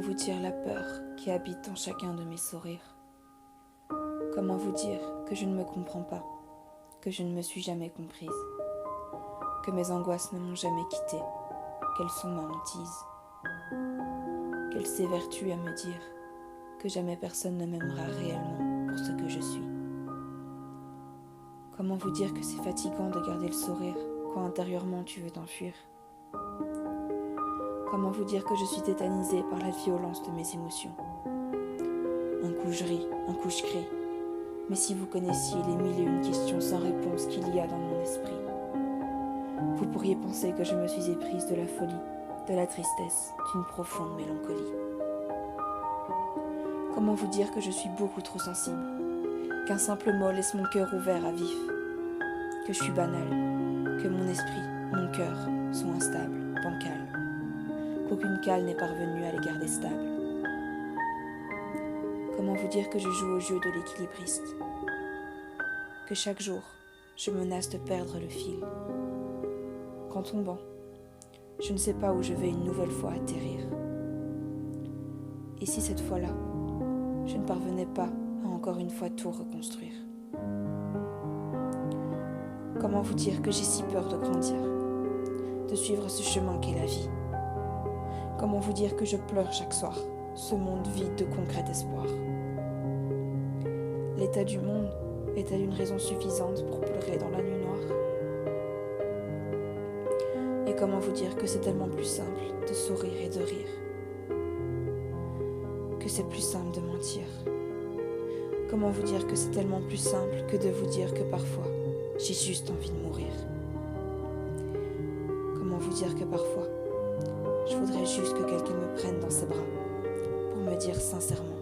vous dire la peur qui habite en chacun de mes sourires? Comment vous dire que je ne me comprends pas, que je ne me suis jamais comprise, que mes angoisses ne m'ont jamais quittée, qu'elles sont ma hantise, qu'elles s'évertuent à me dire que jamais personne ne m'aimera réellement pour ce que je suis. Comment vous dire que c'est fatigant de garder le sourire quand intérieurement tu veux t'enfuir? Comment vous dire que je suis tétanisée par la violence de mes émotions? Un coup je ris, un coup je crie. Mais si vous connaissiez les mille et une questions sans réponse qu'il y a dans mon esprit, vous pourriez penser que je me suis éprise de la folie, de la tristesse, d'une profonde mélancolie. Comment vous dire que je suis beaucoup trop sensible, qu'un simple mot laisse mon cœur ouvert à vif, que je suis banale, que mon esprit, mon cœur sont instables, bancals, qu'aucune cale n'est parvenue à les garder stables. Comment vous dire que je joue au jeu de l'équilibriste, que chaque jour, je menace de perdre le fil. Qu'en tombant, je ne sais pas où je vais une nouvelle fois atterrir. Et si cette fois-là, je ne parvenais pas à encore une fois tout reconstruire? Comment vous dire que j'ai si peur de grandir, de suivre ce chemin qu'est la vie? Comment vous dire que je pleure chaque soir, ce monde vide de concret espoir? L'état du monde est-elle une raison suffisante pour pleurer dans la nuit noire? Et comment vous dire que c'est tellement plus simple de sourire et de rire, que c'est plus simple de mentir? Comment vous dire que c'est tellement plus simple que de vous dire que parfois j'ai juste envie de mourir? Comment vous dire que parfois je voudrais juste que quelqu'un me prenne dans ses bras pour me dire sincèrement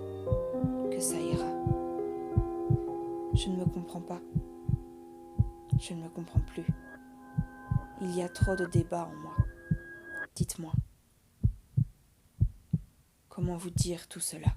que ça ira? Je ne me comprends pas. Je ne me comprends plus. Il y a trop de débats en moi. Dites-moi, comment vous dire tout cela?